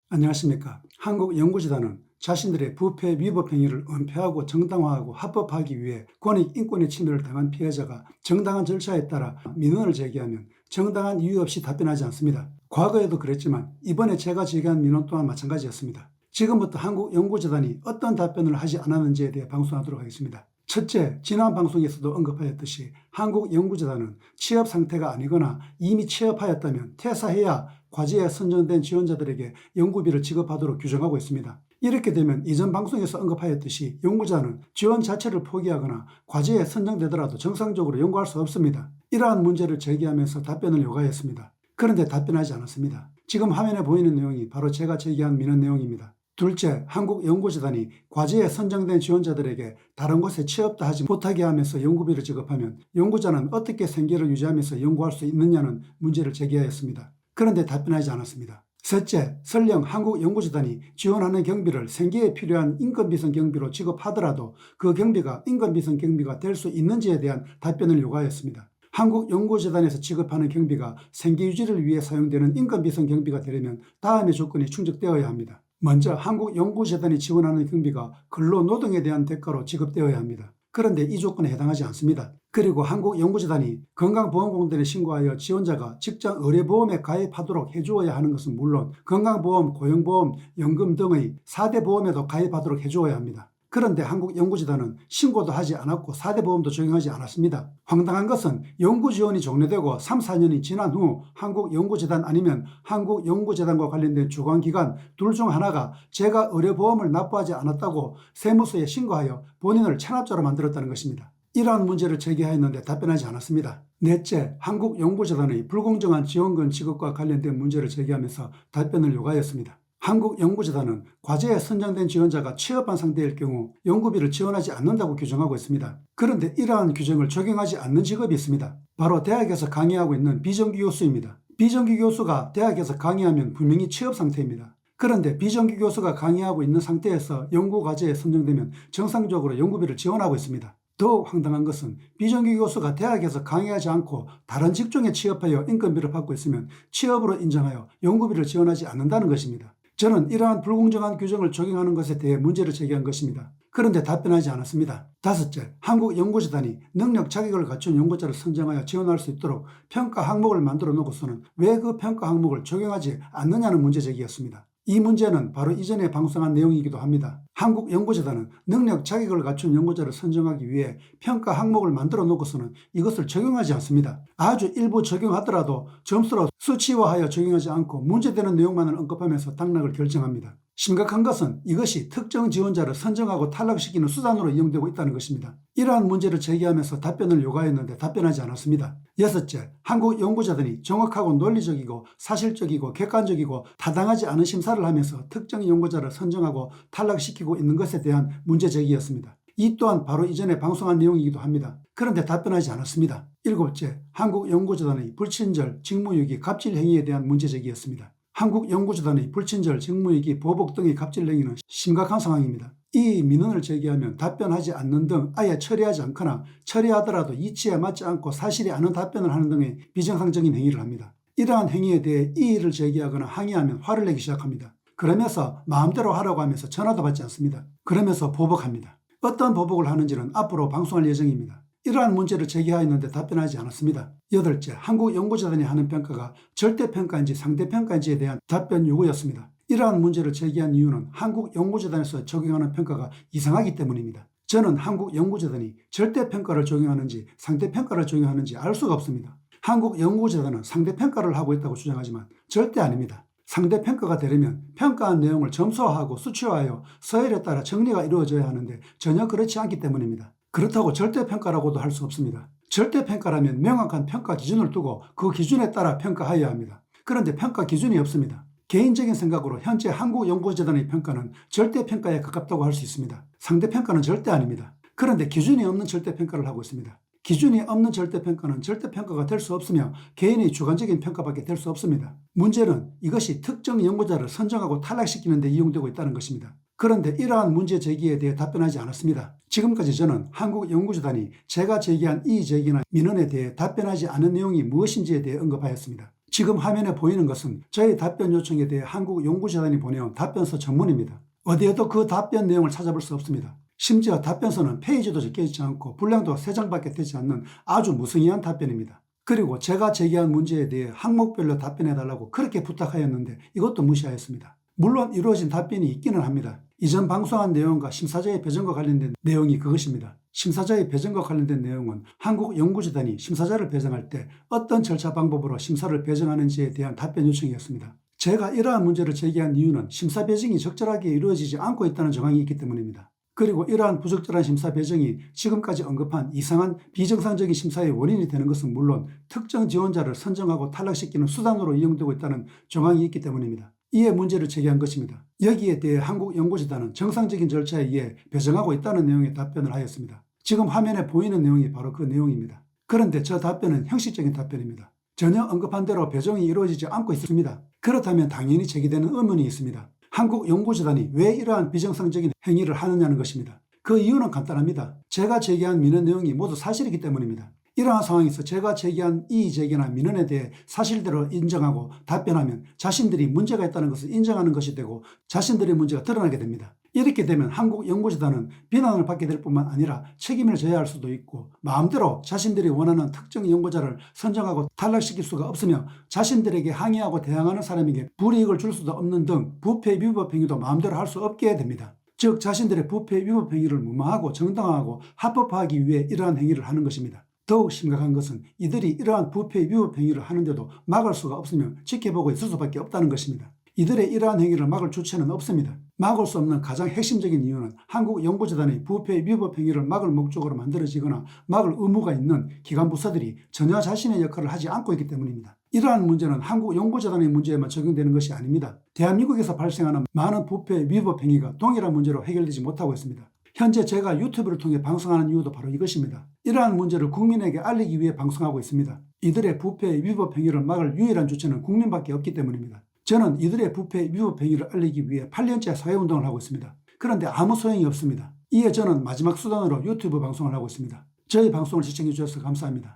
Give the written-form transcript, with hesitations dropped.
안녕하십니까. 한국연구재단은 자신들의 부패 위법 행위를 은폐하고 정당화하고 합법화하기 위해 권익 인권의 침해를 당한 피해자가 정당한 절차에 따라 민원을 제기하면 정당한 이유 없이 답변하지 않습니다. 과거에도 그랬지만 이번에 제가 제기한 민원 또한 마찬가지였습니다. 지금부터 한국연구재단이 어떤 답변을 하지 않았는지에 대해 방송하도록 하겠습니다. 첫째, 지난 방송에서도 언급하였듯이 한국연구재단은 취업 상태가 아니거나 이미 취업하였다면 퇴사해야 과제에 선정된 지원자들에게 연구비를 지급하도록 규정하고 있습니다. 이렇게 되면 이전 방송에서 언급하였듯이 연구자는 지원 자체를 포기하거나 과제에 선정되더라도 정상적으로 연구할 수 없습니다. 이러한 문제를 제기하면서 답변을 요구하였습니다. 그런데 답변하지 않았습니다. 지금 화면에 보이는 내용이 바로 제가 제기한 민원 내용입니다. 둘째, 한국연구재단이 과제에 선정된 지원자들에게 다른 곳에 취업도 하지 못하게 하면서 연구비를 지급하면 연구자는 어떻게 생계를 유지하면서 연구할 수 있느냐는 문제를 제기하였습니다. 그런데 답변하지 않았습니다. 셋째, 설령 한국연구재단이 지원하는 경비를 생계에 필요한 인건비성 경비로 지급하더라도 그 경비가 인건비성 경비가 될 수 있는지에 대한 답변을 요구하였습니다. 한국연구재단에서 지급하는 경비가 생계 유지를 위해 사용되는 인건비성 경비가 되려면 다음의 조건이 충족되어야 합니다. 먼저 한국연구재단이 지원하는 경비가 근로노동에 대한 대가로 지급되어야 합니다. 그런데 이 조건에 해당하지 않습니다. 그리고 한국연구재단이 건강보험공단에 신고하여 지원자가 직장 의료보험에 가입하도록 해주어야 하는 것은 물론 건강보험, 고용보험, 연금 등의 4대 보험에도 가입하도록 해주어야 합니다. 그런데 한국연구재단은 신고도 하지 않았고 4대 보험도 적용하지 않았습니다. 황당한 것은 연구지원이 종료되고 3, 4년이 지난 후 한국연구재단 아니면 한국연구재단과 관련된 주관기관 둘 중 하나가 제가 의료보험을 납부하지 않았다고 세무서에 신고하여 본인을 체납자로 만들었다는 것입니다. 이러한 문제를 제기하였는데 답변하지 않았습니다. 넷째, 한국연구재단의 불공정한 지원금 지급과 관련된 문제를 제기하면서 답변을 요구하였습니다. 한국연구재단은 과제에 선정된 지원자가 취업한 상태일 경우 연구비를 지원하지 않는다고 규정하고 있습니다. 그런데 이러한 규정을 적용하지 않는 직업이 있습니다. 바로 대학에서 강의하고 있는 비정규 교수입니다. 비정규 교수가 대학에서 강의하면 분명히 취업 상태입니다. 그런데 비정규 교수가 강의하고 있는 상태에서 연구과제에 선정되면 정상적으로 연구비를 지원하고 있습니다. 더욱 황당한 것은 비정규 교수가 대학에서 강의하지 않고 다른 직종에 취업하여 인건비를 받고 있으면 취업으로 인정하여 연구비를 지원하지 않는다는 것입니다. 저는 이러한 불공정한 규정을 적용하는 것에 대해 문제를 제기한 것입니다. 그런데 답변하지 않았습니다. 다섯째, 한국연구재단이 능력 자격을 갖춘 연구자를 선정하여 지원할 수 있도록 평가 항목을 만들어 놓고서는 왜 그 평가 항목을 적용하지 않느냐는 문제 제기였습니다. 이 문제는 바로 이전에 방송한 내용이기도 합니다. 한국연구재단은 능력 자격을 갖춘 연구자를 선정하기 위해 평가 항목을 만들어 놓고서는 이것을 적용하지 않습니다. 아주 일부 적용하더라도 점수로 수치화하여 적용하지 않고 문제되는 내용만을 언급하면서 당락을 결정합니다. 심각한 것은 이것이 특정 지원자를 선정하고 탈락시키는 수단으로 이용되고 있다는 것입니다. 이러한 문제를 제기하면서 답변을 요구했는데 답변하지 않았습니다. 여섯째, 한국연구재단이 정확하고 논리적이고 사실적이고 객관적이고 타당하지 않은 심사를 하면서 특정 연구자를 선정하고 탈락시키고 있는 것에 대한 문제 제기였습니다. 이 또한 바로 이전에 방송한 내용이기도 합니다. 그런데 답변하지 않았습니다. 일곱째, 한국연구재단의 불친절, 직무유기, 갑질 행위에 대한 문제 제기였습니다. 한국연구재단의 불친절, 직무유기, 보복 등의 갑질 행위는 심각한 상황입니다. 이 민원을 제기하면 답변하지 않는 등 아예 처리하지 않거나 처리하더라도 이치에 맞지 않고 사실이 않은 답변을 하는 등의 비정상적인 행위를 합니다. 이러한 행위에 대해 이의를 제기하거나 항의하면 화를 내기 시작합니다. 그러면서 마음대로 하라고 하면서 전화도 받지 않습니다. 그러면서 보복합니다. 어떤 보복을 하는지는 앞으로 방송할 예정입니다. 이러한 문제를 제기하였는데 답변하지 않았습니다. 여덟째, 한국연구재단이 하는 평가가 절대평가인지 상대평가인지에 대한 답변 요구였습니다. 이러한 문제를 제기한 이유는 한국연구재단에서 적용하는 평가가 이상하기 때문입니다. 저는 한국연구재단이 절대평가를 적용하는지 상대평가를 적용하는지 알 수가 없습니다. 한국연구재단은 상대평가를 하고 있다고 주장하지만 절대 아닙니다. 상대평가가 되려면 평가한 내용을 점수화하고 수치화하여 서열에 따라 정리가 이루어져야 하는데 전혀 그렇지 않기 때문입니다. 그렇다고 절대평가라고도 할 수 없습니다. 절대평가라면 명확한 평가 기준을 두고 그 기준에 따라 평가하여야 합니다. 그런데 평가 기준이 없습니다. 개인적인 생각으로 현재 한국연구재단의 평가는 절대평가에 가깝다고 할 수 있습니다. 상대평가는 절대 아닙니다. 그런데 기준이 없는 절대평가를 하고 있습니다. 기준이 없는 절대평가는 절대평가가 될 수 없으며 개인의 주관적인 평가밖에 될 수 없습니다. 문제는 이것이 특정 연구자를 선정하고 탈락시키는 데 이용되고 있다는 것입니다. 그런데 이러한 문제 제기에 대해 답변하지 않았습니다. 지금까지 저는 한국연구재단이 제가 제기한 이의 제기나 민원에 대해 답변하지 않은 내용이 무엇인지에 대해 언급하였습니다. 지금 화면에 보이는 것은 저희 답변 요청에 대해 한국연구재단이 보내온 답변서 전문입니다. 어디에도 그 답변 내용을 찾아볼 수 없습니다. 심지어 답변서는 페이지도 적혀있지 않고 분량도 3장밖에 되지 않는 아주 무성의한 답변입니다. 그리고 제가 제기한 문제에 대해 항목별로 답변해달라고 그렇게 부탁하였는데 이것도 무시하였습니다. 물론 이루어진 답변이 있기는 합니다. 이전 방송한 내용과 심사자의 배정과 관련된 내용이 그것입니다. 심사자의 배정과 관련된 내용은 한국연구재단이 심사자를 배정할 때 어떤 절차 방법으로 심사를 배정하는지에 대한 답변 요청이었습니다. 제가 이러한 문제를 제기한 이유는 심사 배정이 적절하게 이루어지지 않고 있다는 정황이 있기 때문입니다. 그리고 이러한 부적절한 심사 배정이 지금까지 언급한 이상한 비정상적인 심사의 원인이 되는 것은 물론 특정 지원자를 선정하고 탈락시키는 수단으로 이용되고 있다는 정황이 있기 때문입니다. 이에 문제를 제기한 것입니다. 여기에 대해 한국연구재단은 정상적인 절차에 의해 배정하고 있다는 내용의 답변을 하였습니다. 지금 화면에 보이는 내용이 바로 그 내용입니다. 그런데 저 답변은 형식적인 답변입니다. 전혀 언급한 대로 배정이 이루어지지 않고 있습니다. 그렇다면 당연히 제기되는 의문이 있습니다. 한국연구재단이 왜 이러한 비정상적인 행위를 하느냐는 것입니다. 그 이유는 간단합니다. 제가 제기한 민원 내용이 모두 사실이기 때문입니다. 이러한 상황에서 제가 제기한 이의 제기나 민원에 대해 사실대로 인정하고 답변하면 자신들이 문제가 있다는 것을 인정하는 것이 되고 자신들의 문제가 드러나게 됩니다. 이렇게 되면 한국연구재단은 비난을 받게 될 뿐만 아니라 책임을 져야 할 수도 있고 마음대로 자신들이 원하는 특정 연구자를 선정하고 탈락시킬 수가 없으며 자신들에게 항의하고 대항하는 사람에게 불이익을 줄 수도 없는 등 부패 위법 행위도 마음대로 할 수 없게 됩니다. 즉 자신들의 부패 위법 행위를 무마하고 정당화하고 합법화하기 위해 이러한 행위를 하는 것입니다. 더욱 심각한 것은 이들이 이러한 부패 위법 행위를 하는데도 막을 수가 없으며 지켜보고 있을 수밖에 없다는 것입니다. 이들의 이러한 행위를 막을 주체는 없습니다. 막을 수 없는 가장 핵심적인 이유는 한국연구재단의 부패 위법 행위를 막을 목적으로 만들어지거나 막을 의무가 있는 기관 부서들이 전혀 자신의 역할을 하지 않고 있기 때문입니다. 이러한 문제는 한국연구재단의 문제에만 적용되는 것이 아닙니다. 대한민국에서 발생하는 많은 부패 위법 행위가 동일한 문제로 해결되지 못하고 있습니다. 현재 제가 유튜브를 통해 방송하는 이유도 바로 이것입니다. 이러한 문제를 국민에게 알리기 위해 방송하고 있습니다. 이들의 부패 위법 행위를 막을 유일한 주체는 국민밖에 없기 때문입니다. 저는 이들의 부패 위법 행위를 알리기 위해 8년째 사회운동을 하고 있습니다. 그런데 아무 소용이 없습니다. 이에 저는 마지막 수단으로 유튜브 방송을 하고 있습니다. 저희 방송을 시청해 주셔서 감사합니다.